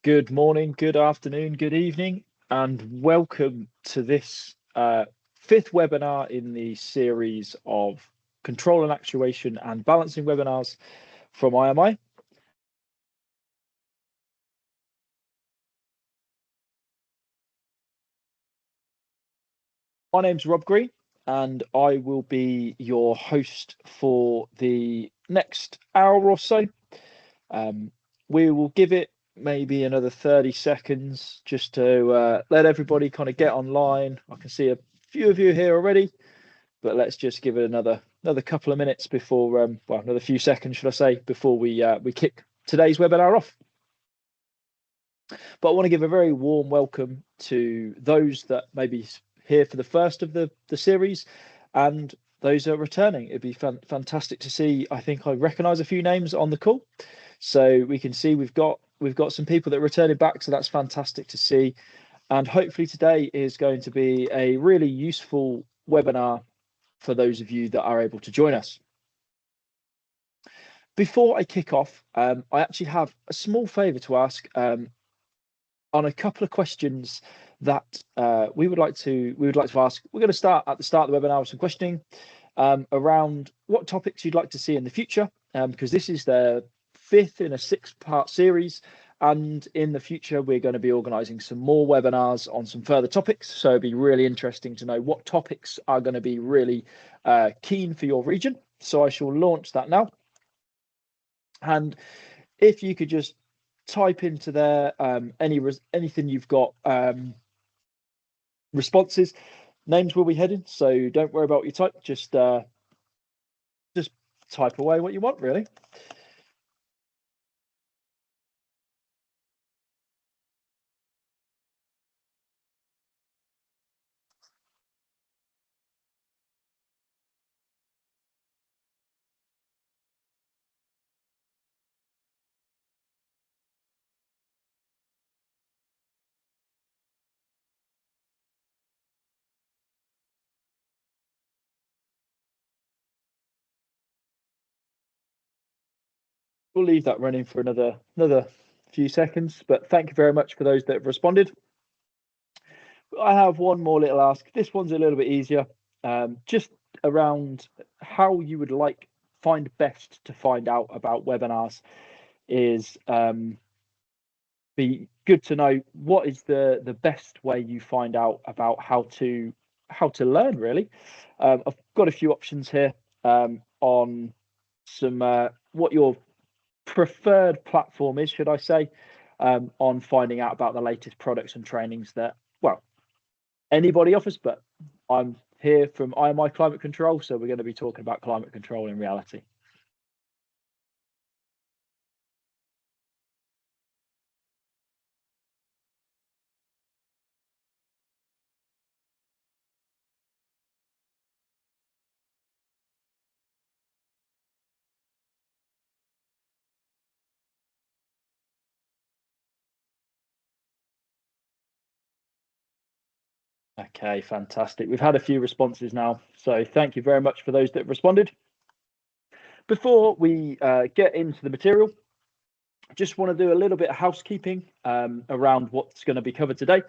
Good morning, good afternoon, good evening, and welcome to this fifth webinar in the series of control and actuation and balancing webinars from IMI. My name's Rob Green, and I will be your host for the next hour or so. We will give it maybe another 30 seconds just to let everybody kind of get online. I can see a few of you here already, but let's just give it another couple of minutes before, well, another few seconds, should I say, before we kick today's webinar off. But I want to give a very warm welcome to those that may be here for the first of the series, and those that are returning. It'd be fantastic to see. I think I recognise a few names on the call, so we can see we've got some people that are returning back, so that's fantastic to see. And hopefully today is going to be a really useful webinar for those of you that are able to join us. Before I kick off, I actually have a small favour to ask on a couple of questions that we would like to ask. We're going to start at the start of the webinar with some questioning around what topics you'd like to see in the future, because this is the fifth in a 6-part series, and in the future we're going to be organising some more webinars on some further topics. So it'd be really interesting to know what topics are going to be really keen for your region. So I shall launch that now, and if you could just type into there anything you've got, responses. Names will be hidden, so don't worry about what you type. Just type away what you want, really. We'll leave that running for another few seconds, but thank you very much for those that have responded. I have one more little ask. This one's a little bit easier, just around how you would find best to find out about webinars. Is be good to know what is the best way you find out about how to learn, really. I've got a few options here on some what your preferred platform is, should I say, on finding out about the latest products and trainings that, well, anybody offers, but I'm here from IMI Climate Control, so we're going to be talking about climate control in reality. Okay, fantastic. We've had a few responses now, so thank you very much for those that have responded. Before we get into the material, I just want to do a little bit of housekeeping around what's going to be covered today.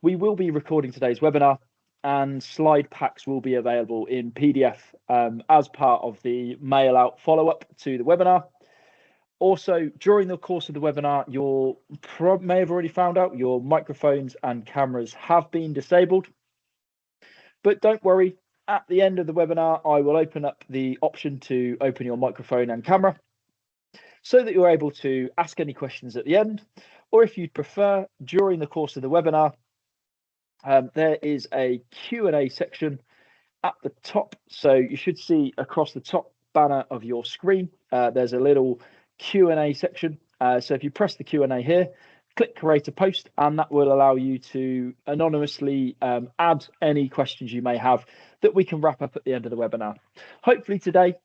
We will be recording today's webinar, and slide packs will be available in PDF as part of the mail out follow-up to the webinar. Also, during the course of the webinar, you may have already found out your microphones and cameras have been disabled. But don't worry, at the end of the webinar, I will open up the option to open your microphone and camera so that you're able to ask any questions at the end. Or if you'd prefer, during the course of the webinar, there is a Q&A section at the top. So you should see across the top banner of your screen, there's a little Q&A section. So if you press the Q&A here, click create a post, and that will allow you to anonymously add any questions you may have that we can wrap up at the end of the webinar. Hopefully today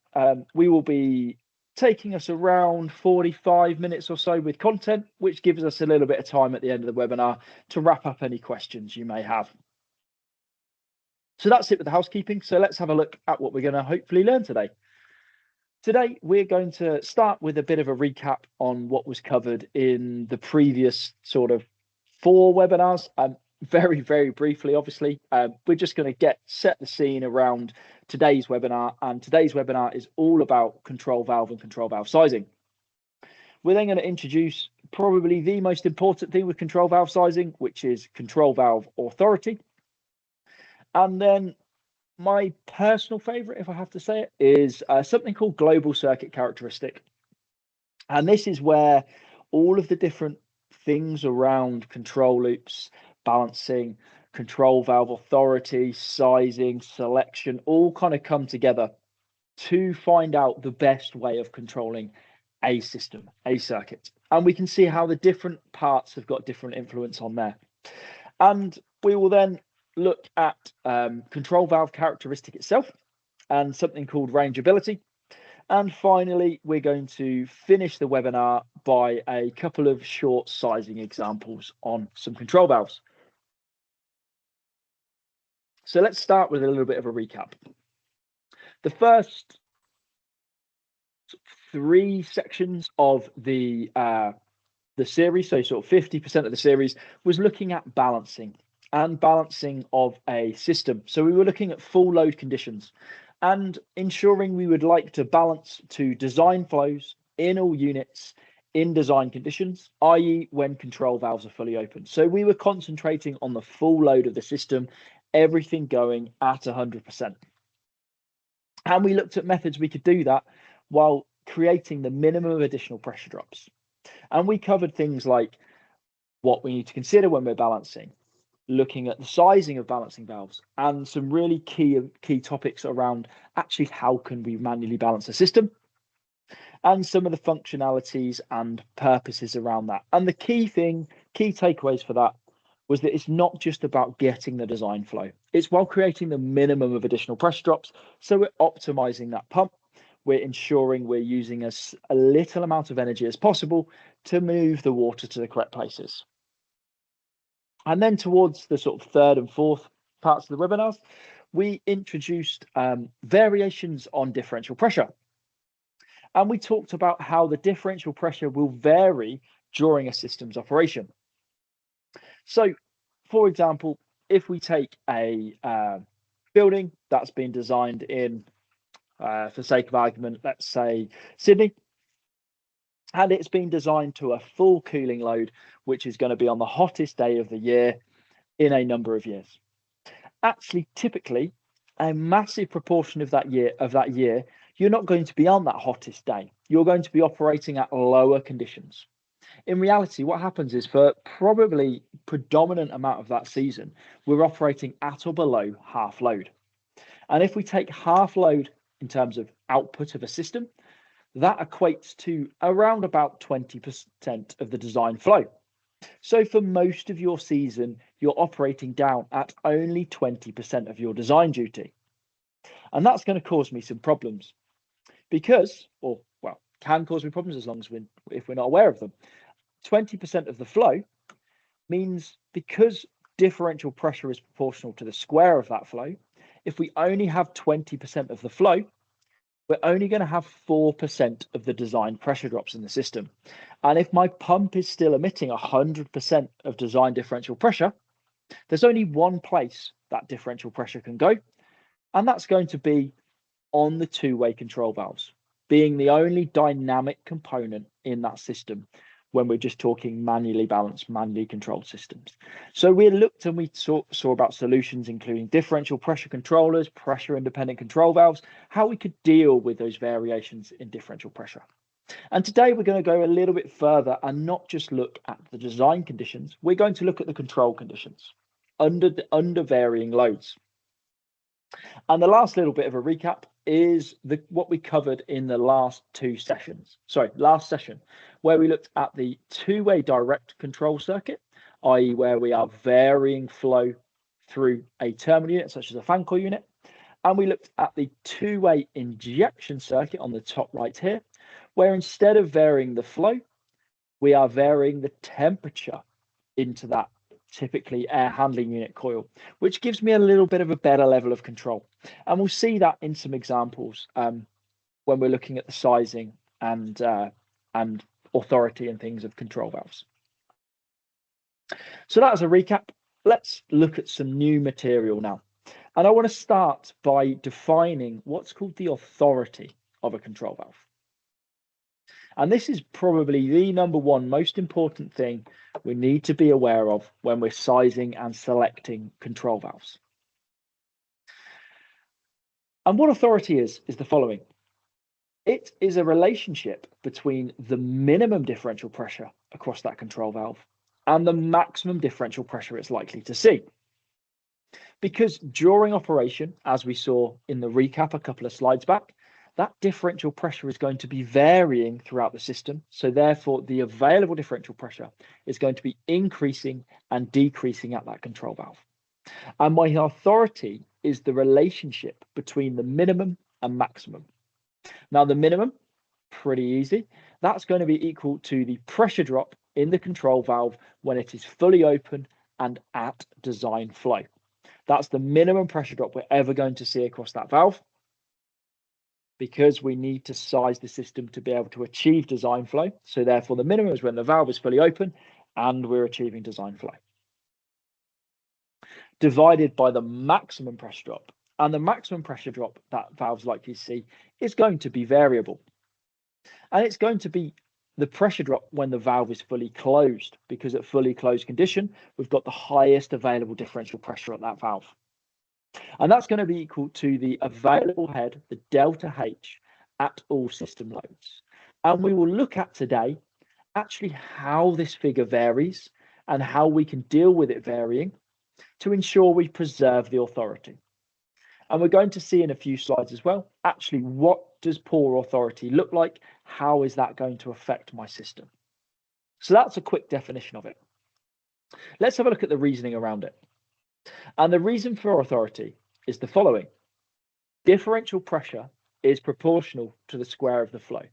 we will be taking us around 45 minutes or so with content, which gives us a little bit of time at the end of the webinar to wrap up any questions you may have. So that's it with the housekeeping. So let's have a look at what we're going to hopefully learn today. Today, we're going to start with a bit of a recap on what was covered in the previous sort of 4 webinars. Very, very briefly, obviously, we're just going to set the scene around today's webinar, and today's webinar is all about control valve and control valve sizing. We're then going to introduce probably the most important thing with control valve sizing, which is control valve authority. And then my personal favorite, if I have to say it, is something called global circuit characteristic. And this is where all of the different things around control loops, balancing, control valve authority, sizing, selection, all kind of come together to find out the best way of controlling a system, a circuit. And we can see how the different parts have got different influence on there. And we will then look at control valve characteristic itself and something called rangeability. And finally, we're going to finish the webinar by a couple of short sizing examples on some control valves. So let's start with a little bit of a recap. The first 3 sections of the series, so sort of 50% of the series, was looking at balancing and balancing of a system. So we were looking at full load conditions and ensuring we would like to balance to design flows in all units in design conditions, i.e. when control valves are fully open. So we were concentrating on the full load of the system, everything going at 100%. And we looked at methods we could do that while creating the minimum additional pressure drops. And we covered things like what we need to consider when we're balancing, looking at the sizing of balancing valves, and some really key topics around actually how can we manually balance a system, and some of the functionalities and purposes around that. And the key takeaways for that was that it's not just about getting the design flow. It's while creating the minimum of additional pressure drops. So we're optimizing that pump. We're ensuring we're using a little amount of energy as possible to move the water to the correct places. And then towards the sort of 3rd and 4th parts of the webinars, we introduced variations on differential pressure. And we talked about how the differential pressure will vary during a system's operation. So, for example, if we take a building that's been designed in, for sake of argument, let's say Sydney, and it's been designed to a full cooling load, which is going to be on the hottest day of the year in a number of years. Actually, typically, a massive proportion of that year, you're not going to be on that hottest day. You're going to be operating at lower conditions. In reality, what happens is for probably predominant amount of that season, we're operating at or below half load. And if we take half load in terms of output of a system, that equates to around about 20% of the design flow. So for most of your season, you're operating down at only 20% of your design duty. And that's going to cause me some problems because, can cause me problems as long as if we're not aware of them. 20% of the flow means because differential pressure is proportional to the square of that flow, if we only have 20% of the flow, we're only going to have 4% of the design pressure drops in the system. And if my pump is still emitting 100% of design differential pressure, there's only one place that differential pressure can go, and that's going to be on the 2-way control valves, being the only dynamic component in that system when we're just talking manually balanced, manually controlled systems. So we looked and we saw about solutions, including differential pressure controllers, pressure independent control valves, how we could deal with those variations in differential pressure. And today we're going to go a little bit further and not just look at the design conditions, we're going to look at the control conditions under varying loads. And the last little bit of a recap is what we covered in the last session, where we looked at the 2-way direct control circuit, i.e. where we are varying flow through a terminal unit, such as a fan coil unit. And we looked at the 2-way injection circuit on the top right here, where instead of varying the flow, we are varying the temperature into that typically air handling unit coil, which gives me a little bit of a better level of control. And we'll see that in some examples when we're looking at the sizing and authority and things of control valves. So that as a recap, let's look at some new material now. And I want to start by defining what's called the authority of a control valve. And this is probably the number one most important thing we need to be aware of when we're sizing and selecting control valves. And what authority is the following. It is a relationship between the minimum differential pressure across that control valve and the maximum differential pressure it's likely to see. Because during operation, as we saw in the recap a couple of slides back, that differential pressure is going to be varying throughout the system. So therefore, the available differential pressure is going to be increasing and decreasing at that control valve. And my authority is the relationship between the minimum and maximum. Now, the minimum, pretty easy. That's going to be equal to the pressure drop in the control valve when it is fully open and at design flow. That's the minimum pressure drop we're ever going to see across that valve, because we need to size the system to be able to achieve design flow. So therefore, the minimum is when the valve is fully open and we're achieving design flow, divided by the maximum pressure drop. And the maximum pressure drop that valve's likely to see is going to be variable. And it's going to be the pressure drop when the valve is fully closed, because at fully closed condition, we've got the highest available differential pressure at that valve. And that's going to be equal to the available head, the delta H, at all system loads. And we will look at today actually how this figure varies and how we can deal with it varying to ensure we preserve the authority. And we're going to see in a few slides as well, actually, what does poor authority look like? How is that going to affect my system? So that's a quick definition of it. Let's have a look at the reasoning around it. And the reason for authority is the following. Differential pressure is proportional to the square of the flow.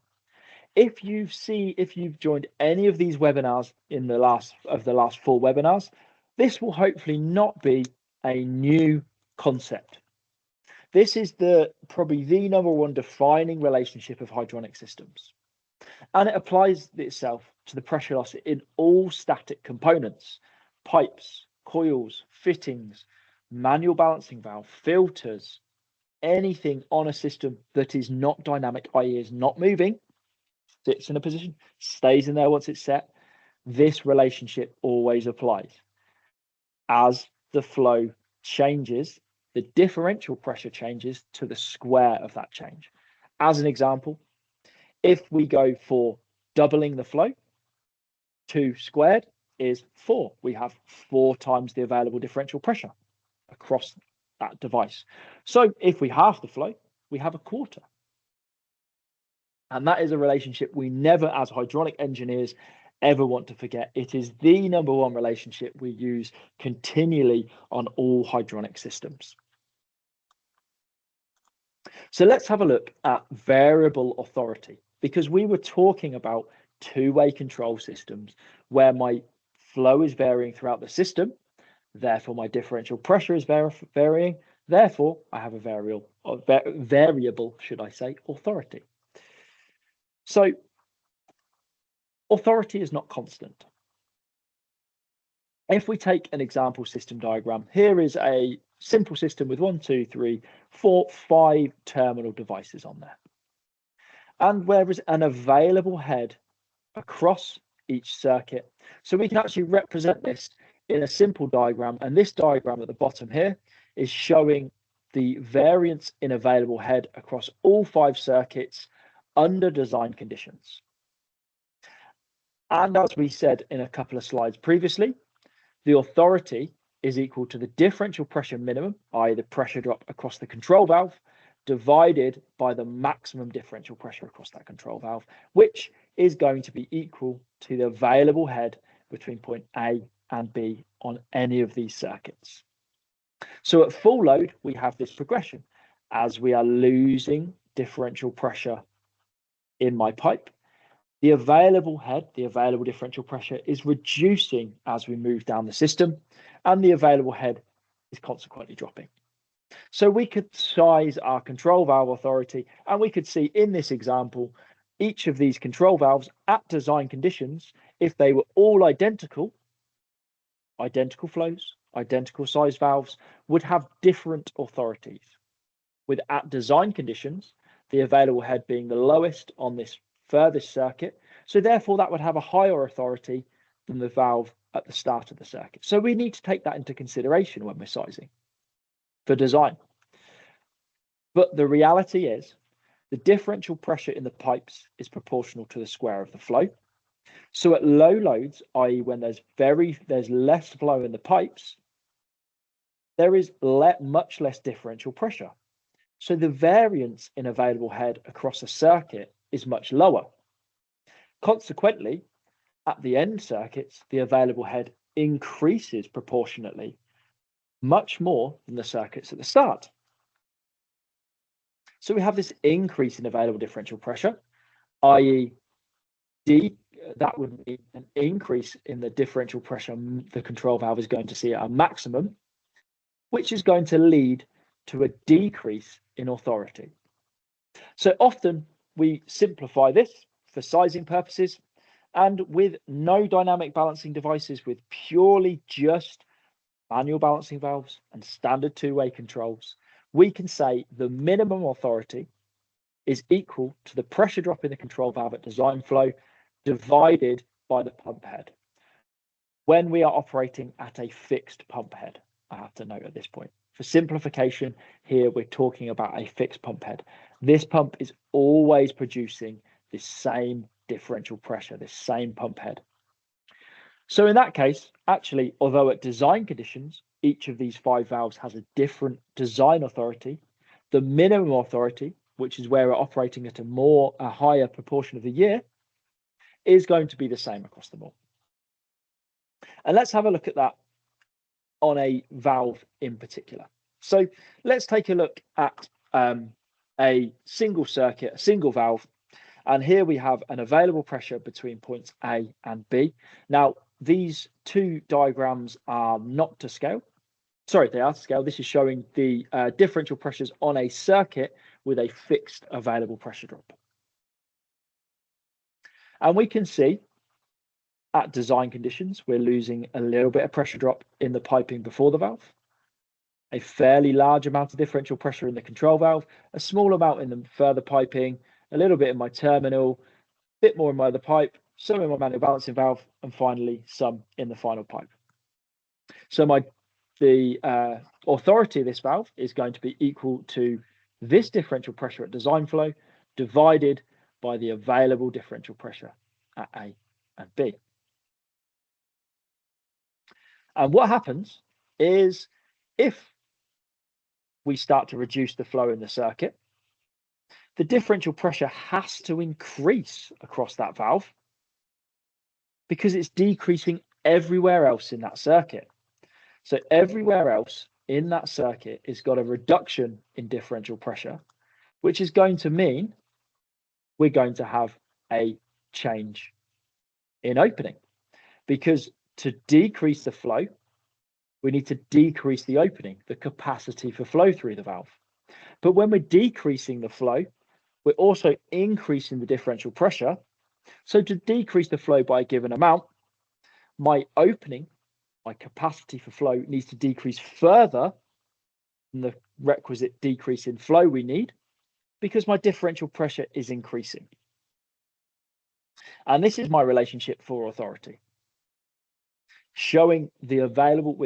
If you've joined any of these webinars in the last 4 webinars, this will hopefully not be a new concept. This is probably the number one defining relationship of hydronic systems. And it applies itself to the pressure loss in all static components, pipes, coils, fittings, manual balancing valve, filters, anything on a system that is not dynamic, i.e. is not moving, sits in a position, stays in there once it's set. This relationship always applies. As the flow changes, the differential pressure changes to the square of that change. As an example, if we go for doubling the flow, 2 squared is 4. We have 4 times the available differential pressure across that device. So if we halve the flow, we have a quarter. And that is a relationship we never, as hydronic engineers, ever want to forget. It is the number one relationship we use continually on all hydronic systems. So let's have a look at variable authority, because we were talking about two-way control systems where my flow is varying throughout the system, therefore my differential pressure is varying, therefore I have a variable, should I say, authority. So authority is not constant. If we take an example system diagram, here is a simple system with 1, 2, 3, 4, 5 terminal devices on there. And there is an available head across each circuit. So we can actually represent this in a simple diagram. And this diagram at the bottom here is showing the variance in available head across all 5 circuits under design conditions. And as we said in a couple of slides previously, the authority is equal to the differential pressure minimum, i.e. the pressure drop across the control valve, divided by the maximum differential pressure across that control valve, which is going to be equal to the available head between point A and B on any of these circuits. So at full load, we have this progression. As we are losing differential pressure in my pipe, the available head, the available differential pressure, is reducing as we move down the system, and the available head is consequently dropping. So we could size our control valve authority, and we could see in this example, each of these control valves at design conditions, if they were all identical flows, identical size valves, would have different authorities, with at design conditions, the available head being the lowest on this furthest circuit. So therefore that would have a higher authority than the valve at the start of the circuit. So we need to take that into consideration when we're sizing for design. But the reality is the differential pressure in the pipes is proportional to the square of the flow. So at low loads, i.e. when there's less flow in the pipes, there is much less differential pressure. So the variance in available head across a circuit is much lower. Consequently, at the end circuits, the available head increases proportionately, much more than the circuits at the start. So we have this increase in available differential pressure, i.e. that would be an increase in the differential pressure the control valve is going to see at a maximum, which is going to lead to a decrease in authority. So often we simplify this for sizing purposes, and with no dynamic balancing devices, with purely just manual balancing valves and standard two-way controls, we can say the minimum authority is equal to the pressure drop in the control valve at design flow divided by the pump head. When we are operating at a fixed pump head, I have to note at this point, for simplification here, we're talking about a fixed pump head. This pump is always producing the same differential pressure, this same pump head. So in that case, actually, although at design conditions, each of these 5 valves has a different design authority, the minimum authority, which is where we're operating at a higher proportion of the year, is going to be the same across them all. And let's have a look at that on a valve in particular. So let's take a look at a single circuit, a single valve, and here we have an available pressure between points A and B. Now, these two diagrams are not to scale. Sorry, they are to scale. This is showing the differential pressures on a circuit with a fixed available pressure drop. And we can see at design conditions, we're losing a little bit of pressure drop in the piping before the valve, a fairly large amount of differential pressure in the control valve, a small amount in the further piping, a little bit in my terminal, a bit more in my other pipe, some in my manual balancing valve, and finally some in the final pipe. So the authority of this valve is going to be equal to this differential pressure at design flow divided by the available differential pressure at A and B. And what happens is if we start to reduce the flow in the circuit, the differential pressure has to increase across that valve because it's decreasing everywhere else in that circuit. So everywhere else in that circuit has got a reduction in differential pressure, which is going to mean we're going to have a change in opening, because to decrease the flow, we need to decrease the opening, the capacity for flow through the valve. But when we're decreasing the flow, we're also increasing the differential pressure. So to decrease the flow by a given amount, my opening, my capacity for flow needs to decrease further than the requisite decrease in flow we need, because my differential pressure is increasing. And this is my relationship for authority, showing the available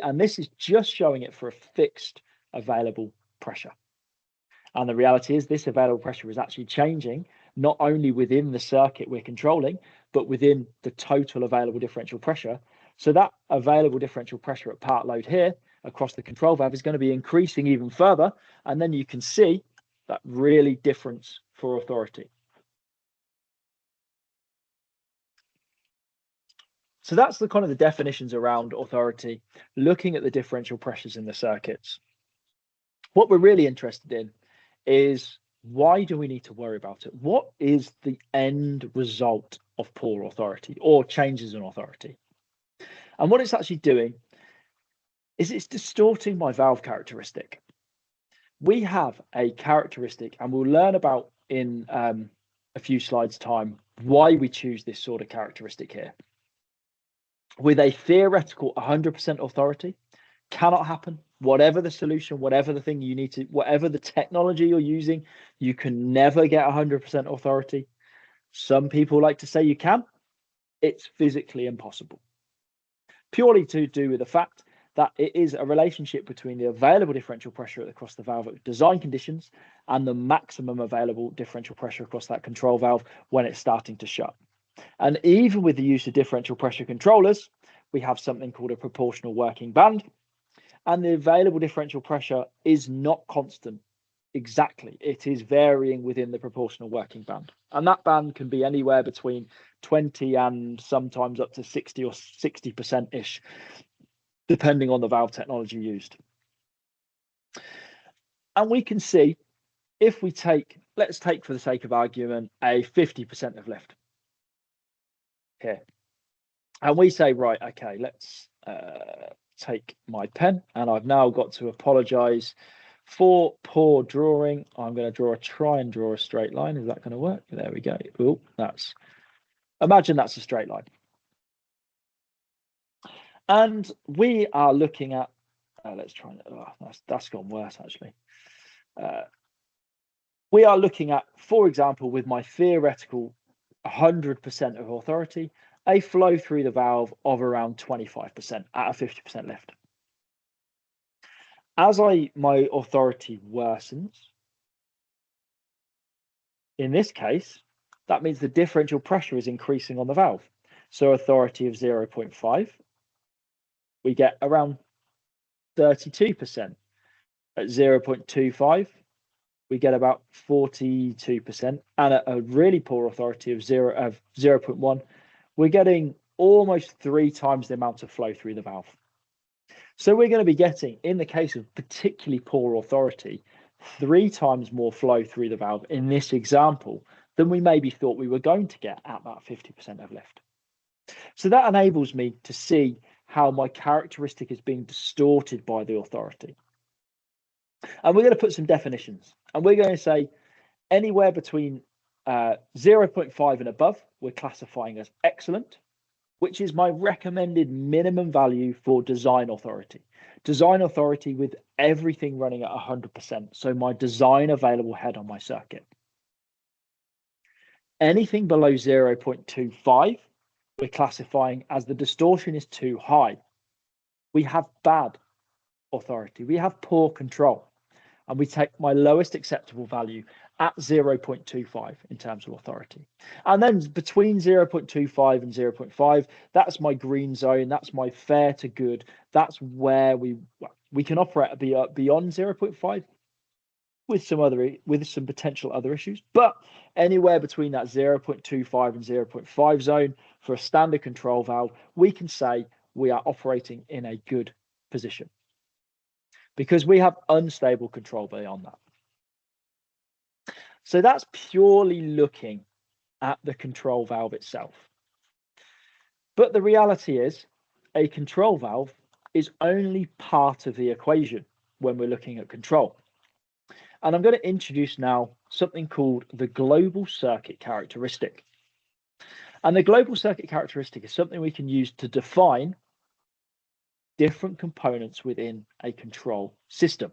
and this is just showing it for a fixed available pressure. And the reality is this available pressure is actually changing not only within the circuit we're controlling, but within the total available differential pressure. So that available differential pressure at part load here across the control valve is going to be increasing even further. And then you can see that really difference for authority. So that's the kind of the definitions around authority, looking at the differential pressures in the circuits. What we're really interested in is, why do we need to worry about it? What is the end result of poor authority or changes in authority? And what it's actually doing is it's distorting my valve characteristic. we have a characteristic, and we'll learn about in a few slides' time why we choose this sort of characteristic here. With a theoretical 100% authority, cannot happen. Whatever the solution, whatever the thing you need to, whatever the technology you're using, you can never get 100% authority. Some people like to say you can. It's physically impossible. Purely to do with the fact that it is a relationship between the available differential pressure across the valve at design conditions and the maximum available differential pressure across that control valve when it's starting to shut. And even with the use of differential pressure controllers, we have something called a proportional working band. And the available differential pressure is not constant exactly. It is varying within the proportional working band. And that band can be anywhere between 20 and sometimes up to 60 or 60%-ish, depending on the valve technology used. And we can see if we take, let's take for the sake of argument, a 50% of lift here. And we say, right, okay, let's take my pen, and I've now got to apologize for poor drawing. I'm going to try and draw a straight line. Is that going to work? There we go. Oh, imagine that's a straight line. And we are looking at, let's try and, that's gone worse actually. We are looking at, for example, with my theoretical 100% of authority, a flow through the valve of around 25% at a 50% lift. As my authority worsens, in this case, that means the differential pressure is increasing on the valve. So authority of 0.5, we get around 32%. At 0.25, we get about 42%. And at a really poor authority of 0.1, we're getting almost 3 times the amount of flow through the valve. So we're going to be getting, in the case of particularly poor authority, 3 times more flow through the valve in this example than we maybe thought we were going to get at that 50% of lift. So that enables me to see how my characteristic is being distorted by the authority. And we're going to put some definitions. And we're going to say anywhere between 0.5 and above, we're classifying as excellent, which is my recommended minimum value for design authority. Design authority with everything running at 100%. So my design available head on my circuit. Anything below 0.25, we're classifying as the distortion is too high. We have bad authority. We have poor control. And we take my lowest acceptable value at 0.25 in terms of authority. And then between 0.25 and 0.5, that's my green zone. That's my fair to good. That's where we can operate beyond 0.5 with some potential other issues. But anywhere between that 0.25 and 0.5 zone for a standard control valve, we can say we are operating in a good position, because we have unstable control beyond that. So that's purely looking at the control valve itself. But the reality is a control valve is only part of the equation when we're looking at control. And I'm going to introduce now something called the global circuit characteristic. And the global circuit characteristic is something we can use to define different components within a control system.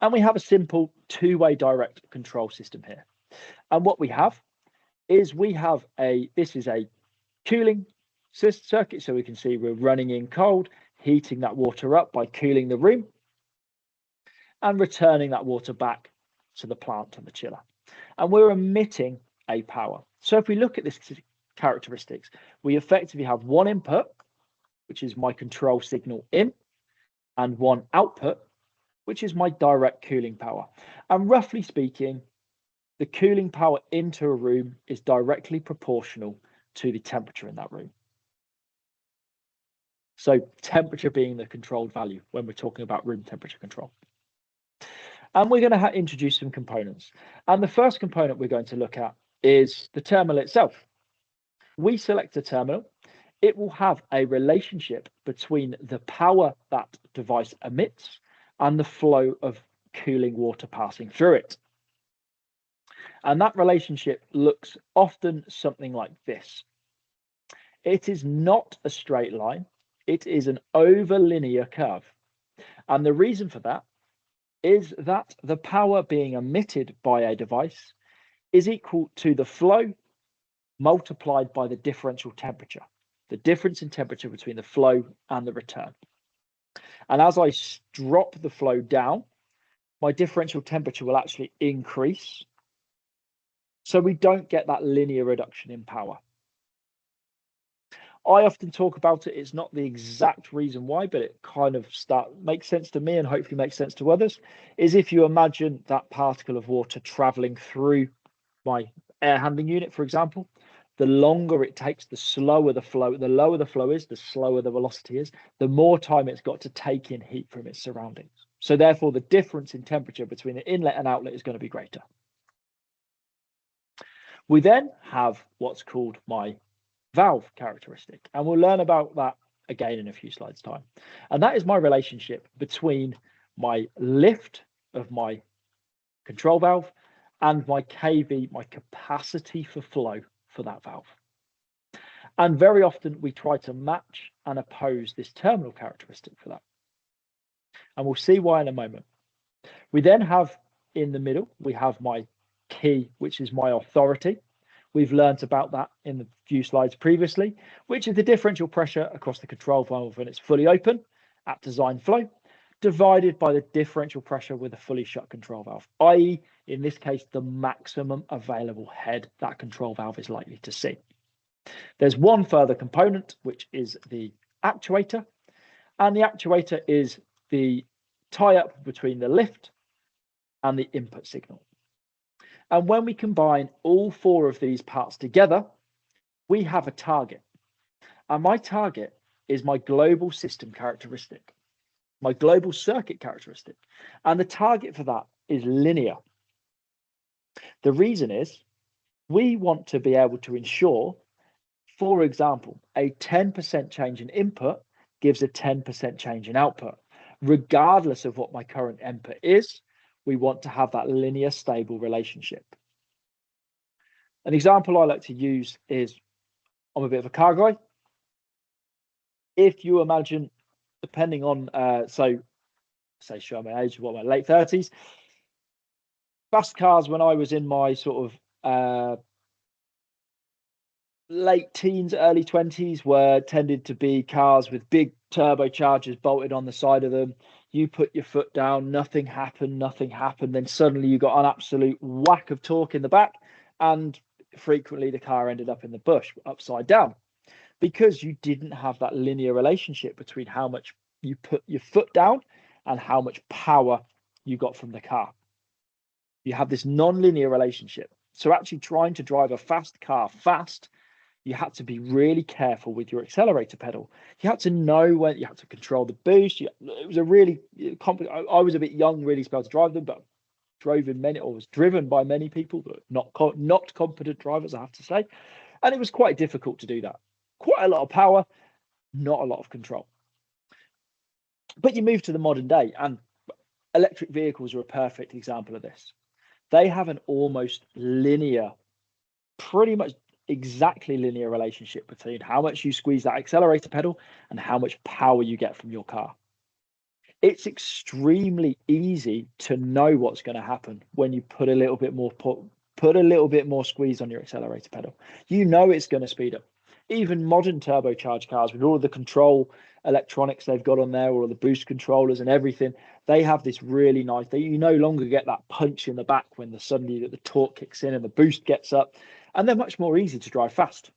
And we have a simple two-way direct control system here. And what we have is this is a cooling circuit. So we can see we're running in cold, heating that water up by cooling the room and returning that water back to the plant and the chiller. And we're emitting a power. So if we look at this characteristics, we effectively have one input, which is my control signal in, and one output, which is my direct cooling power. And roughly speaking, the cooling power into a room is directly proportional to the temperature in that room. So temperature being the controlled value when we're talking about room temperature control. And we're going to introduce some components. And the first component we're going to look at is the terminal itself. We select a terminal. It will have a relationship between the power that device emits and the flow of cooling water passing through it. And that relationship looks often something like this. It is not a straight line, it is an overlinear curve. And the reason for that is that the power being emitted by a device is equal to the flow multiplied by the differential temperature, the difference in temperature between the flow and the return. And as I drop the flow down, my differential temperature will actually increase. So we don't get that linear reduction in power. I often talk about it. It's not the exact reason why, but it kind of makes sense to me and hopefully makes sense to others, is if you imagine that particle of water traveling through my air handling unit, for example, the longer it takes, the slower the flow, the lower the flow is, the slower the velocity is, the more time it's got to take in heat from its surroundings. So therefore, the difference in temperature between the inlet and outlet is going to be greater. We then have what's called my valve characteristic, and we'll learn about that again in a few slides time. And that is my relationship between my lift of my control valve and my KV, my capacity for flow for that valve. And very often we try to match and oppose this terminal characteristic for that. And we'll see why in a moment. We then have in the middle, we have my key, which is my authority. We've learnt about that in the few slides previously, which is the differential pressure across the control valve when it's fully open at design flow, divided by the differential pressure with a fully shut control valve, i.e. in this case, the maximum available head that control valve is likely to see. There's one further component, which is the actuator, and the actuator is the tie-up between the lift and the input signal. And when we combine all four of these parts together, we have a target. And my target is my global system characteristic, my global circuit characteristic. And the target for that is linear. The reason is we want to be able to ensure, for example, a 10% change in input gives a 10% change in output. Regardless of what my current input is, we want to have that linear stable relationship. An example I like to use is, I'm a bit of a car guy. If you imagine, depending on, show my age, my late 30s, fast cars when I was in my sort of late teens, early 20s tended to be cars with big turbochargers bolted on the side of them. You put your foot down, nothing happened. Then suddenly you got an absolute whack of torque in the back, and frequently the car ended up in the bush upside down because you didn't have that linear relationship between how much you put your foot down and how much power you got from the car. You have this non-linear relationship. So actually trying to drive a fast car fast, you had to be really careful with your accelerator pedal. You had to know when you had to control the boost. It was a really complicated. I was a bit young really to be able to drive them, but was driven by many people, but not competent drivers, I have to say. And it was quite difficult to do that. Quite a lot of power, not a lot of control. But you move to the modern day, and electric vehicles are a perfect example of this. They have an almost linear, pretty much exactly linear relationship between how much you squeeze that accelerator pedal and how much power you get from your car. It's extremely easy to know what's going to happen when you put a little bit more squeeze on your accelerator pedal. You know it's going to speed up. Even modern turbocharged cars with all of the control electronics they've got on there, all of the boost controllers and everything, they have this really nice. You no longer get that punch in the back when suddenly the torque kicks in and the boost gets up, and they're much more easy to drive fast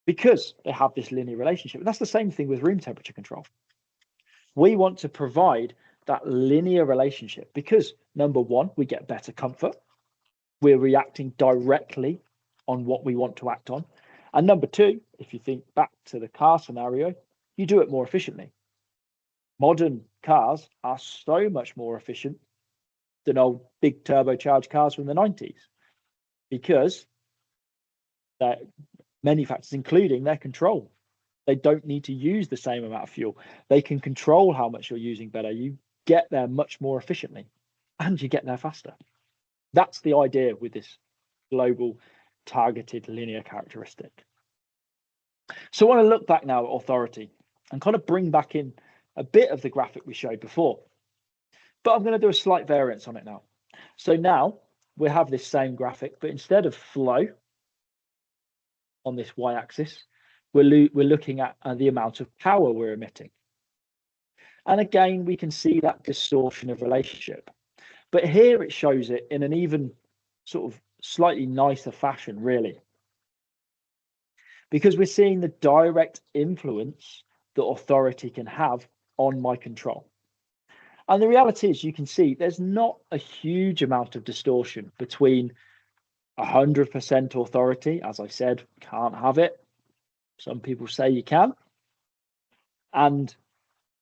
because they have this linear relationship. And that's the same thing with room temperature control. We want to provide that linear relationship because, number one, we get better comfort. We're reacting directly on what we want to act on. And number two, if you think back to the car scenario, you do it more efficiently. Modern cars are so much more efficient than old big turbocharged cars from the 90s because many factors, including their control. They don't need to use the same amount of fuel. They can control how much you're using better. You get there much more efficiently and you get there faster. That's the idea with this global targeted linear characteristic. So I want to look back now at authority and kind of bring back in a bit of the graphic we showed before. But I'm going to do a slight variance on it now. So now we have this same graphic, but instead of flow on this y-axis, we're looking at the amount of power we're emitting. And again, we can see that distortion of relationship. But here it shows it in an even sort of slightly nicer fashion, really. Because we're seeing the direct influence that authority can have on my control. And the reality is, you can see there's not a huge amount of distortion between 100% authority. As I said, can't have it. Some people say you can. And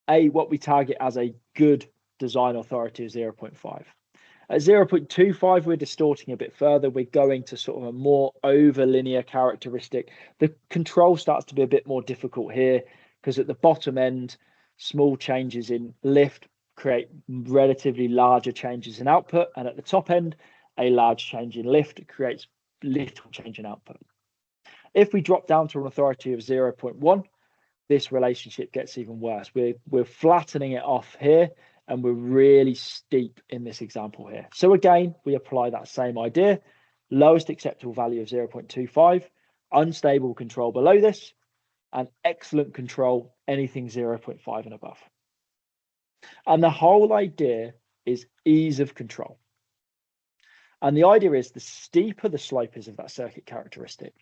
what we target as a good design authority is 0.5. At 0.25, we're distorting a bit further. We're going to sort of a more over linear characteristic. The control starts to be a bit more difficult here because at the bottom end, small changes in lift create relatively larger changes in output. And at the top end, a large change in lift creates little change in output. If we drop down to an authority of 0.1, this relationship gets even worse. We're flattening it off here, and we're really steep in this example here. So again, we apply that same idea. Lowest acceptable value of 0.25, unstable control below this, and excellent control, anything 0.5 and above. And the whole idea is ease of control. And the idea is the steeper the slope is of that circuit characteristic,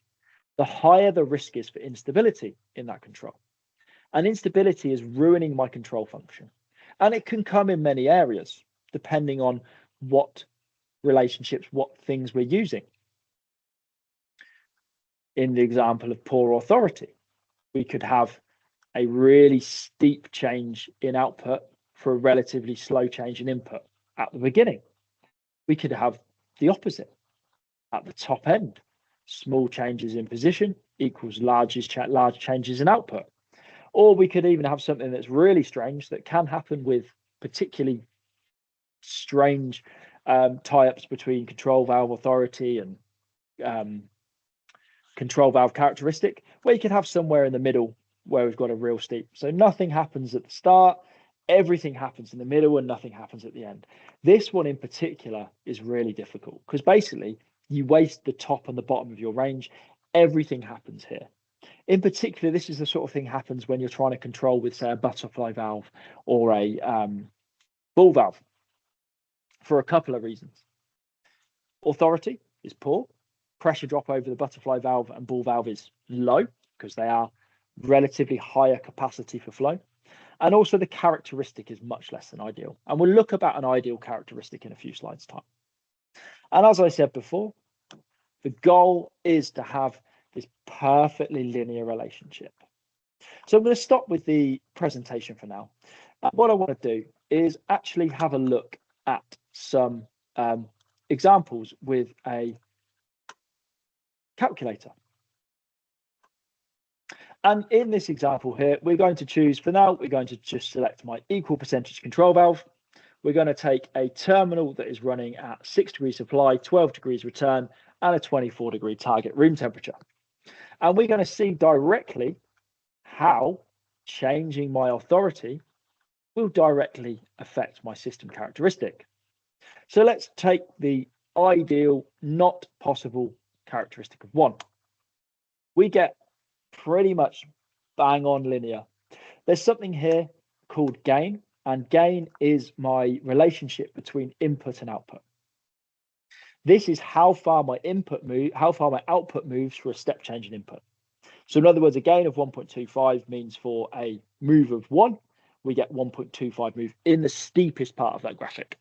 the higher the risk is for instability in that control. And instability is ruining my control function. And it can come in many areas, depending on what relationships, what things we're using. In the example of poor authority, we could have a really steep change in output for a relatively slow change in input at the beginning. We could have the opposite at the top end. Small changes in position equals large changes in output. Or we could even have something that's really strange that can happen with particularly strange tie-ups between control valve authority and control valve characteristic, where you could have somewhere in the middle where we've got a real steep. So nothing happens at the start, everything happens in the middle, and nothing happens at the end. This one in particular is really difficult because basically you waste the top and the bottom of your range. Everything happens here. In particular, this is the sort of thing happens when you're trying to control with, say, a butterfly valve or a ball valve for a couple of reasons. Authority is poor. Pressure drop over the butterfly valve and ball valve is low because they are relatively higher capacity for flow. And also the characteristic is much less than ideal. And we'll look about an ideal characteristic in a few slides' time. And as I said before, the goal is to have this perfectly linear relationship. So I'm going to stop with the presentation for now. What I want to do is actually have a look at some examples with a calculator. And in this example here, we're going to choose, for now, we're going to just select my equal percentage control valve. We're going to take a terminal that is running at 6 degrees supply, 12 degrees return, and a 24-degree target room temperature. And we're going to see directly how changing my authority will directly affect my system characteristic. So let's take the ideal, not possible characteristic of 1. We get pretty much bang on linear. There's something here called gain, and gain is my relationship between input and output. This is how far my output moves for a step change in input. So in other words, a gain of 1.25 means for a move of 1, we get 1.25 move in the steepest part of that graphic.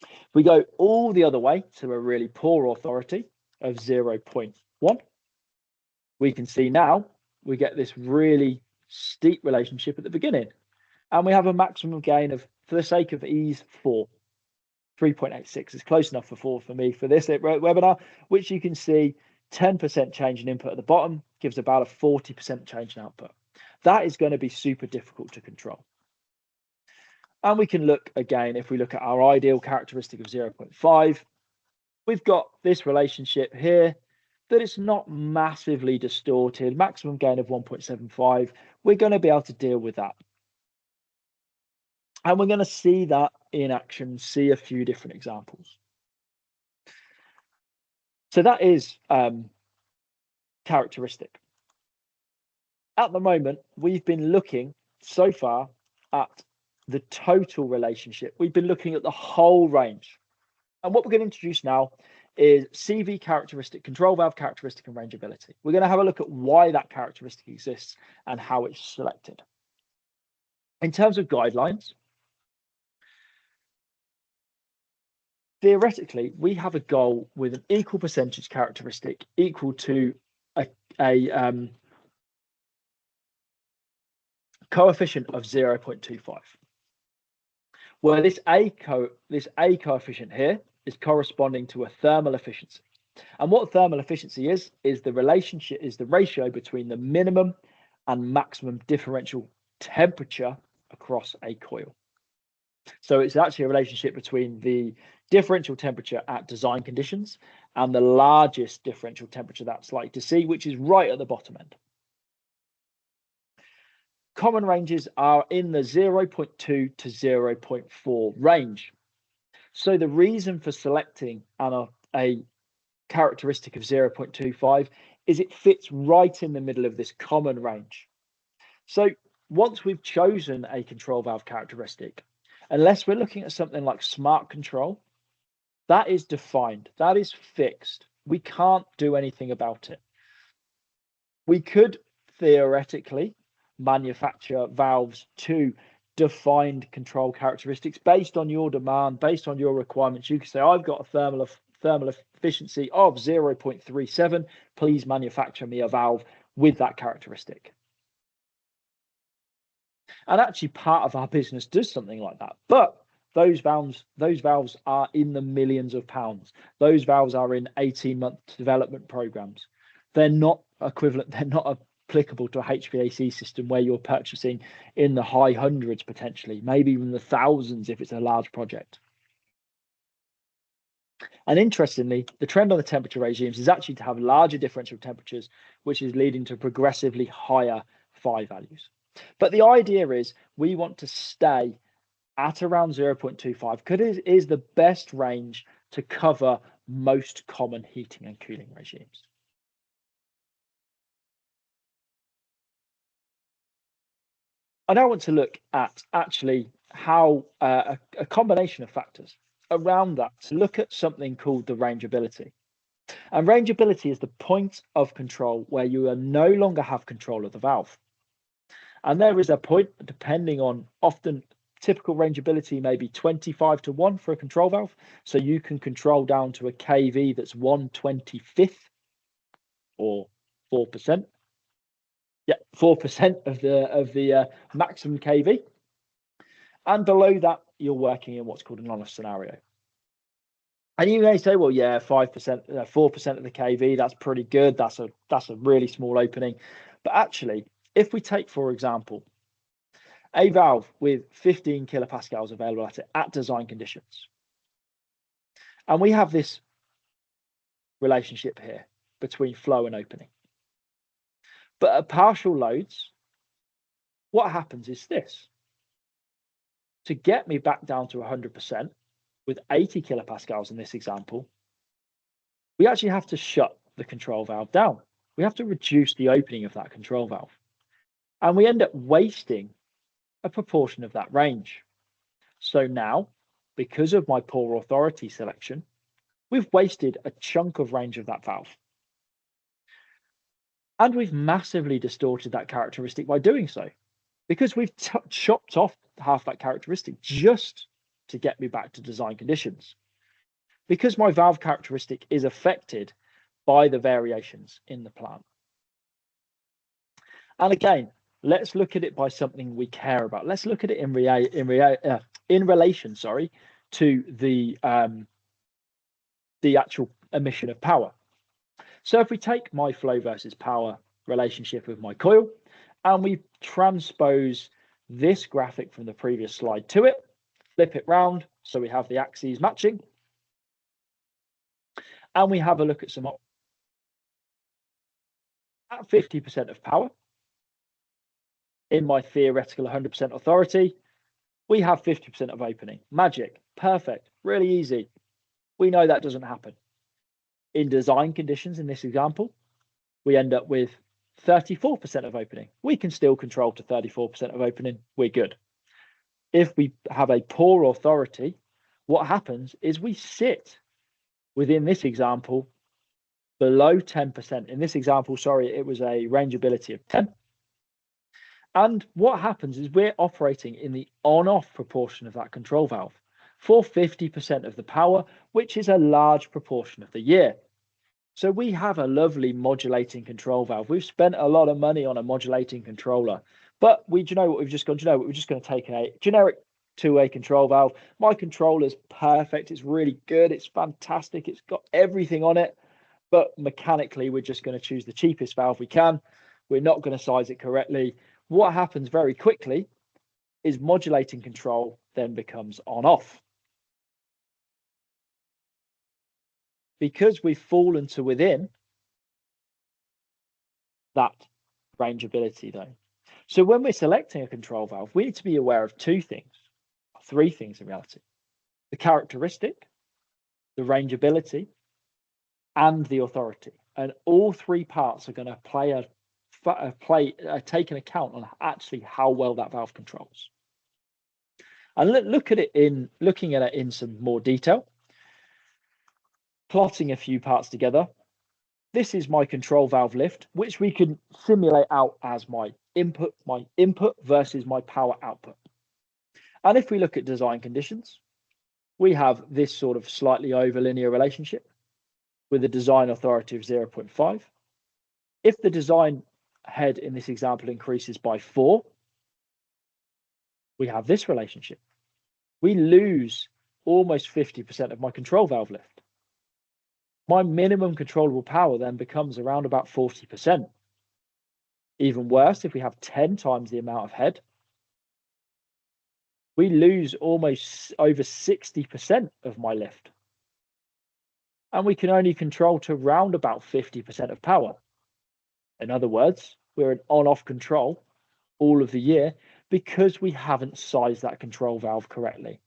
If we go all the other way to a really poor authority of 0.1, we can see now we get this really steep relationship at the beginning. And we have a maximum gain of, for the sake of ease, 4. 3.86 is close enough for 4 for me for this webinar, which you can see 10% change in input at the bottom, gives about a 40% change in output. That is going to be super difficult to control. And we can look again, if we look at our ideal characteristic of 0.5, we've got this relationship here that it's not massively distorted, maximum gain of 1.75. We're going to be able to deal with that. And we're going to see that in action, see a few different examples. So that is characteristic. At the moment, we've been looking so far at the total relationship. We've been looking at the whole range. And what we're going to introduce now is CV characteristic, control valve characteristic, and rangeability. We're going to have a look at why that characteristic exists and how it's selected. In terms of guidelines, theoretically, we have a goal with an equal percentage characteristic equal to a coefficient of 0.25, where this A coefficient here is corresponding to a thermal efficiency. And what thermal efficiency is the relationship, is the ratio between the minimum and maximum differential temperature across a coil. So it's actually a relationship between the differential temperature at design conditions and the largest differential temperature that's likely to see, which is right at the bottom end. Common ranges are in the 0.2 to 0.4 range. So the reason for selecting a characteristic of 0.25 is it fits right in the middle of this common range. So once we've chosen a control valve characteristic, unless we're looking at something like smart control, that is defined, that is fixed. We can't do anything about it. We could theoretically manufacture valves to defined control characteristics based on your demand, based on your requirements. You can say, I've got a thermal efficiency of 0.37. Please manufacture me a valve with that characteristic. And actually, part of our business does something like that. But those valves are in the millions of pounds. Those valves are in 18-month development programs. They're not equivalent. They're not applicable to a HVAC system where you're purchasing in the high hundreds potentially, maybe even the thousands if it's a large project. And interestingly, the trend on the temperature regimes is actually to have larger differential temperatures, which is leading to progressively higher phi values. But the idea is we want to stay at around 0.25 because it is the best range to cover most common heating and cooling regimes. I now want to look at actually how a combination of factors around that to look at something called the rangeability. And rangeability is the point of control where you no longer have control of the valve. And there is a point, depending on often typical rangeability, maybe 25 to 1 for a control valve. So you can control down to a kV that's 1/25th or 4%. Yeah, 4% of the maximum kV. And below that, you're working in what's called an honest scenario. And you may say, well, yeah, 5%, 4% of the kV, that's pretty good. That's a really small opening. But actually, if we take, for example, a valve with 15 kilopascals available at it at design conditions, and we have this relationship here between flow and opening. But at partial loads, what happens is this. To get me back down to 100% with 80 kilopascals in this example, we actually have to shut the control valve down. We have to reduce the opening of that control valve. And we end up wasting a proportion of that range. So now, because of my poor authority selection, we've wasted a chunk of range of that valve. And we've massively distorted that characteristic by doing so, because we've chopped off half that characteristic just to get me back to design conditions. Because my valve characteristic is affected by the variations in the plant. And again, let's look at it by something we care about. Let's look at it in relation, to the actual emission of power. So if we take my flow versus power relationship with my coil, and we transpose this graphic from the previous slide to it, flip it round so we have the axes matching, and we have a look at some at 50% of power. In my theoretical 100% authority, we have 50% of opening. Magic, perfect, really easy. We know that doesn't happen. In design conditions, in this example, we end up with 34% of opening. We can still control to 34% of opening. We're good. If we have a poor authority, what happens is we sit within this example below 10%. In this example, sorry, it was a rangeability of 10. And what happens is we're operating in the on-off proportion of that control valve for 50% of the power, which is a large proportion of the year. So we have a lovely modulating control valve. We've spent a lot of money on a modulating controller, but do you know what we've just gone to do? We're just going to take a generic two-way control valve. My controller's perfect. It's really good. It's fantastic. It's got everything on it, but mechanically, we're just going to choose the cheapest valve we can. We're not going to size it correctly. What happens very quickly is modulating control then becomes on-off. Because we've fallen to within that rangeability though. So when we're selecting a control valve, we need to be aware of three things in reality: the characteristic, the rangeability, and the authority. And all three parts are going to take an account on actually how well that valve controls. And looking at it in some more detail, plotting a few parts together. This is my control valve lift, which we can simulate out as my input versus my power output. And if we look at design conditions, we have this sort of slightly over linear relationship with a design authority of 0.5. If the design head in this example increases by 4, we have this relationship. We lose almost 50% of my control valve lift. My minimum controllable power then becomes around about 40%. Even worse, if we have 10 times the amount of head, we lose almost over 60% of my lift. And we can only control to round about 50% of power. In other words, we're an on-off control all of the year because we haven't sized that control valve correctly.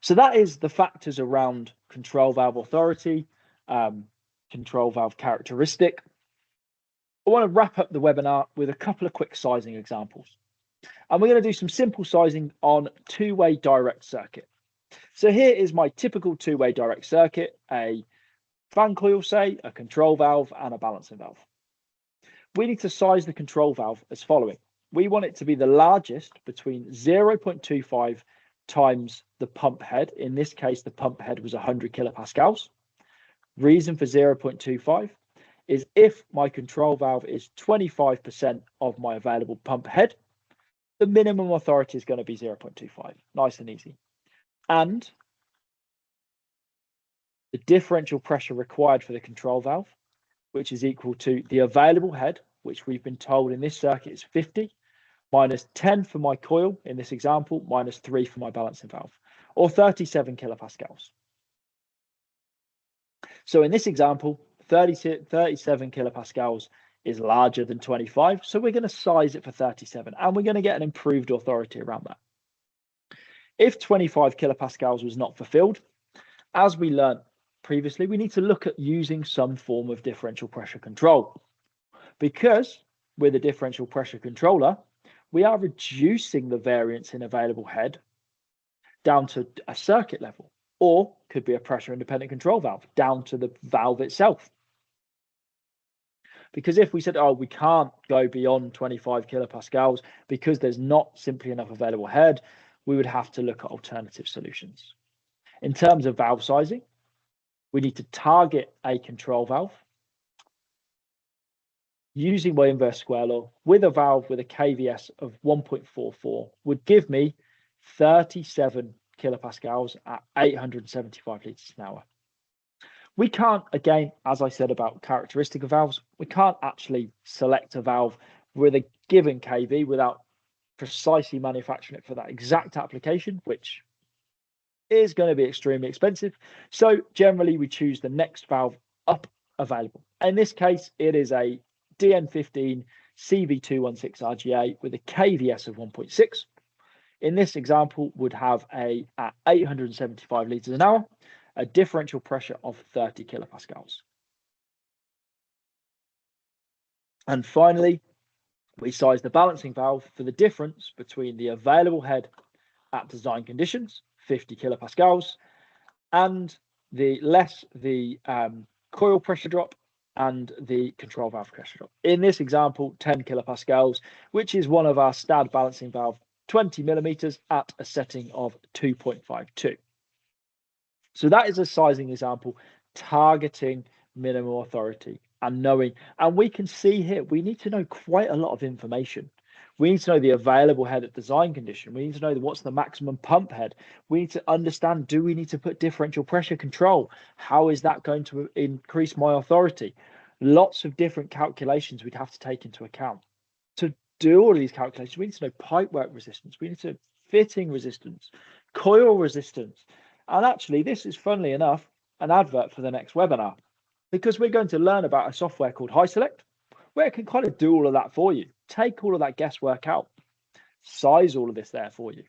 So that is the factors around control valve authority, control valve characteristic. I want to wrap up the webinar with a couple of quick sizing examples. And we're going to do some simple sizing on two-way direct circuit. So here is my typical two-way direct circuit: a fan coil, say, a control valve, and a balancing valve. We need to size the control valve as following. We want it to be the largest between 0.25 times the pump head. In this case, the pump head was 100 kilopascals. Reason for 0.25 is if my control valve is 25% of my available pump head, the minimum authority is going to be 0.25. Nice and easy. And the differential pressure required for the control valve, which is equal to the available head, which we've been told in this circuit is 50, minus 10 for my coil in this example, minus 3 for my balancing valve, or 37 kilopascals. So in this example, 37 kilopascals is larger than 25, so we're going to size it for 37, and we're going to get an improved authority around that. If 25 kilopascals was not fulfilled, as we learned previously, we need to look at using some form of differential pressure control. Because with a differential pressure controller, we are reducing the variance in available head down to a circuit level, or could be a pressure independent control valve down to the valve itself. Because if we said, oh, we can't go beyond 25 kilopascals because there's not simply enough available head, we would have to look at alternative solutions. In terms of valve sizing, we need to target a control valve using my inverse square law with a valve with a KVS of 1.44 would give me 37 kilopascals at 875 litres an hour. We can't, again, as I said about characteristic of valves, we can't actually select a valve with a given kV without precisely manufacturing it for that exact application, which is going to be extremely expensive. So generally we choose the next valve up available. In this case, it is a DN15 CV216 RGA with a KVS of 1.6. In this example, would have at 875 litres an hour, a differential pressure of 30 kilopascals. And finally, we size the balancing valve for the difference between the available head at design conditions, 50 kilopascals, and the coil pressure drop and the control valve pressure drop. In this example, 10 kilopascals, which is one of our standard balancing valve, 20 millimeters at a setting of 2.52. So that is a sizing example targeting minimum authority and knowing, and we can see here, we need to know quite a lot of information. We need to know the available head at design condition. We need to know what's the maximum pump head. We need to understand, do we need to put differential pressure control? How is that going to increase my authority? Lots of different calculations we'd have to take into account. To do all of these calculations, we need to know pipework resistance. We need to fitting resistance, coil resistance. And actually, this is, funnily enough, an advert for the next webinar, because we're going to learn about a software called HiSelect, where it can kind of do all of that for you, take all of that guesswork out, size all of this there for you,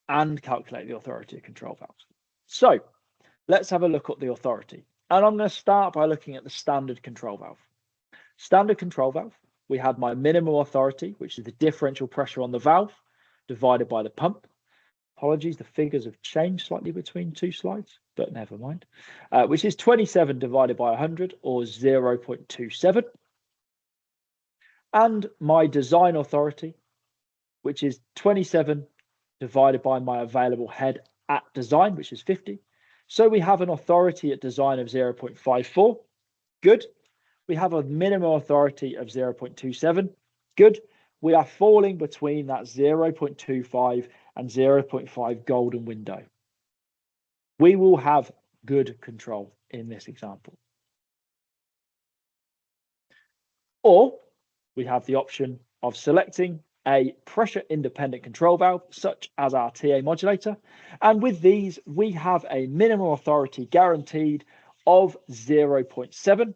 and calculate the authority of control valves. So let's have a look at the authority. And I'm going to start by looking at the standard control valve. Standard control valve, we had my minimum authority, which is the differential pressure on the valve divided by the pump. Apologies, the figures have changed slightly between two slides, but never mind. Which is 27 divided by 100, or 0.27. And my design authority, which is 27 divided by my available head at design, which is 50. So we have an authority at design of 0.54. Good. We have a minimum authority of 0.27. Good. We are falling between that 0.25 and 0.5 golden window. We will have good control in this example. Or we have the option of selecting a pressure independent control valve, such as our TA modulator. And with these, we have a minimum authority guaranteed of 0.7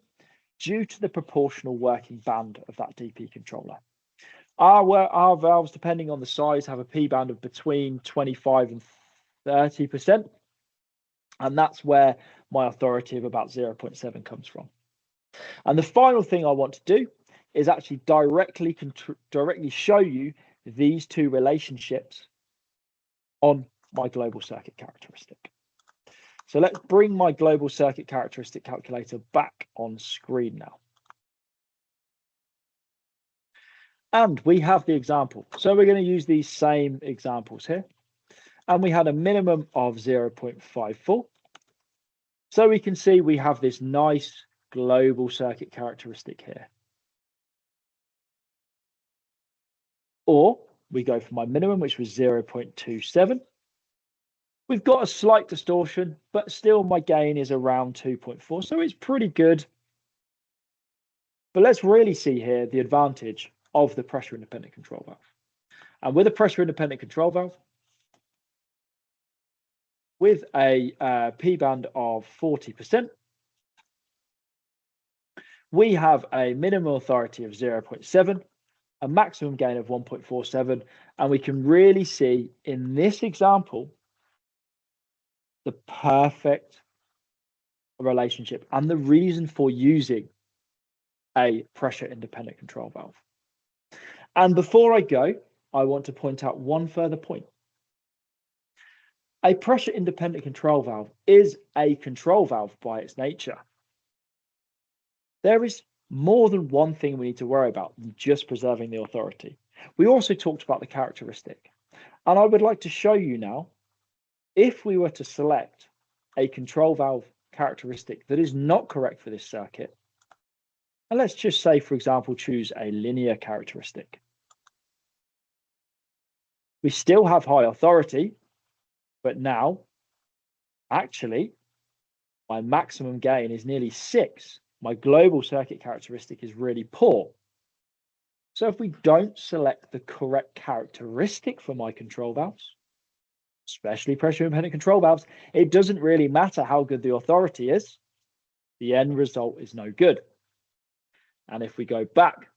due to the proportional working band of that DP controller. Our valves, depending on the size, have a P band of between 25 and 30%. And that's where my authority of about 0.7 comes from. And the final thing I want to do is actually directly show you these two relationships on my global circuit characteristic. So let's bring my global circuit characteristic calculator back on screen now. And we have the example. So we're going to use these same examples here. And we had a minimum of 0.54. So we can see we have this nice global circuit characteristic here. Or we go for my minimum, which was 0.27. We've got a slight distortion, but still my gain is around 2.4. So it's pretty good. But let's really see here the advantage of the pressure independent control valve. And with a pressure independent control valve, with a P band of 40%, we have a minimum authority of 0.7, a maximum gain of 1.47, and we can really see in this example the perfect relationship and the reason for using a pressure independent control valve. And before I go, I want to point out one further point. A pressure independent control valve is a control valve by its nature. There is more than one thing we need to worry about than just preserving the authority. We also talked about the characteristic. And I would like to show you now, if we were to select a control valve characteristic that is not correct for this circuit, and let's just say, for example, choose a linear characteristic. We still have high authority, but now, actually, my maximum gain is nearly 6. My global circuit characteristic is really poor. So if we don't select the correct characteristic for my control valves, especially pressure independent control valves, it doesn't really matter how good the authority is. The end result is no good. And if we go back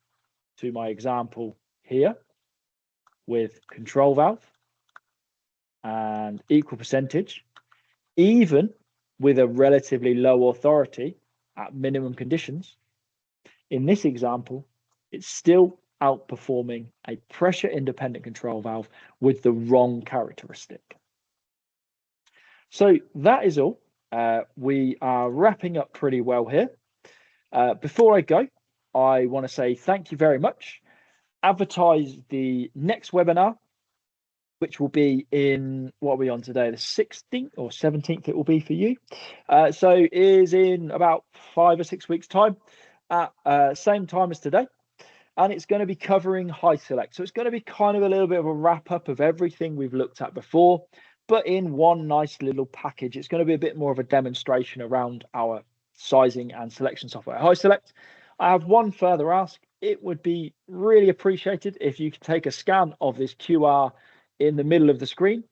to my example here with control valve and equal percentage, even with a relatively low authority at minimum conditions, in this example, it's still outperforming a pressure independent control valve with the wrong characteristic. So that is all. We are wrapping up pretty well here. Before I go, I want to say thank you very much. Advertise the next webinar, which will be in, what are we on today? The 16th or 17th it will be for you. So is in about 5 or 6 weeks time at same time as today. And it's going to be covering high select. So it's going to be kind of a little bit of a wrap up of everything we've looked at before, but in one nice little package. It's going to be a bit more of a demonstration around our sizing and selection software. High select. I have one further ask. It would be really appreciated if you could take a scan of this QR in the middle of the screen,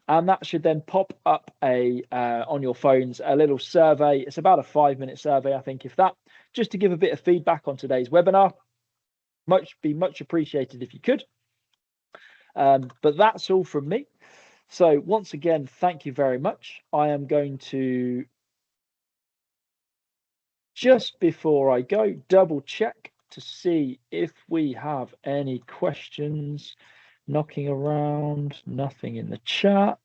and that should then pop up on your phones a little survey. It's about a 5-minute survey, I think, if that, just to give a bit of feedback on today's webinar. Be much appreciated if you could. But that's all from me. So once again, thank you very much. I am going to, just before I go, double check to see if we have any questions knocking around. Nothing in the chat.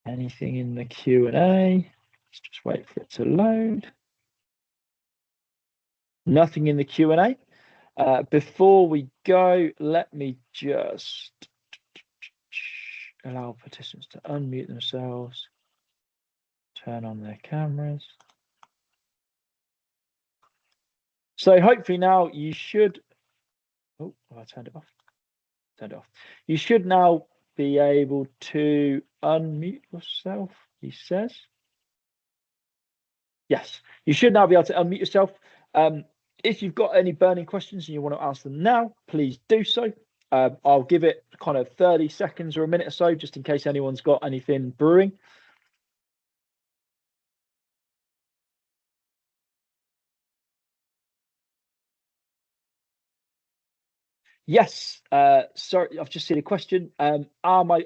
Anything in the Q&A? Let's just wait for it to load. Nothing in the Q&A. Before we go, let me just allow participants to unmute themselves, turn on their cameras. So hopefully now you should, oh, I turned it off. Turned it off. You should now be able to unmute yourself, he says. Yes, you should now be able to unmute yourself. If you've got any burning questions and you want to ask them now, please do so. I'll give it kind of 30 seconds or a minute or so, just in case anyone's got anything brewing. Yes, sorry, I've just seen a question. Are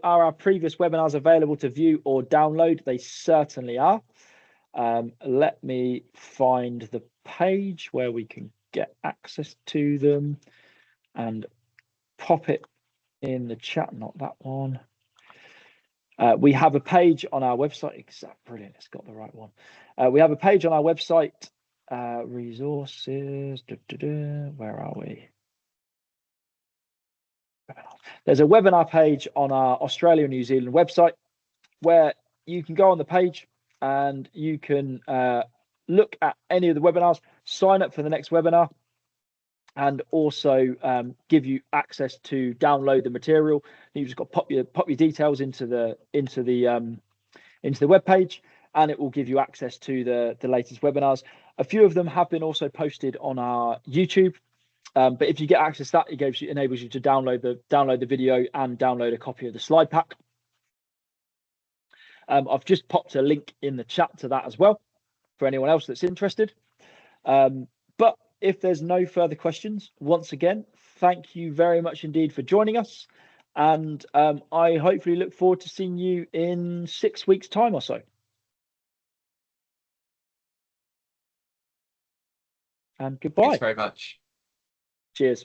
our previous webinars available to view or download? They certainly are. Let me find the page where we can get access to them and pop it in the chat, not that one. We have a page on our website. Brilliant, it's got the right one. We have a page on our website, resources, where are we? There's a webinar page on our Australia and New Zealand website where you can go on the page and you can look at any of the webinars, sign up for the next webinar, and also give you access to download the material. You just got to pop your details into the web page, and it will give you access to the latest webinars. A few of them have been also posted on our YouTube. But if you get access to that, it enables you to download the video and download a copy of the slide pack. I've just popped a link in the chat to that as well for anyone else that's interested. But if there's no further questions, once again, thank you very much indeed for joining us. And I hopefully look forward to seeing you in 6 weeks' time or so. And goodbye. Thanks very much. Cheers.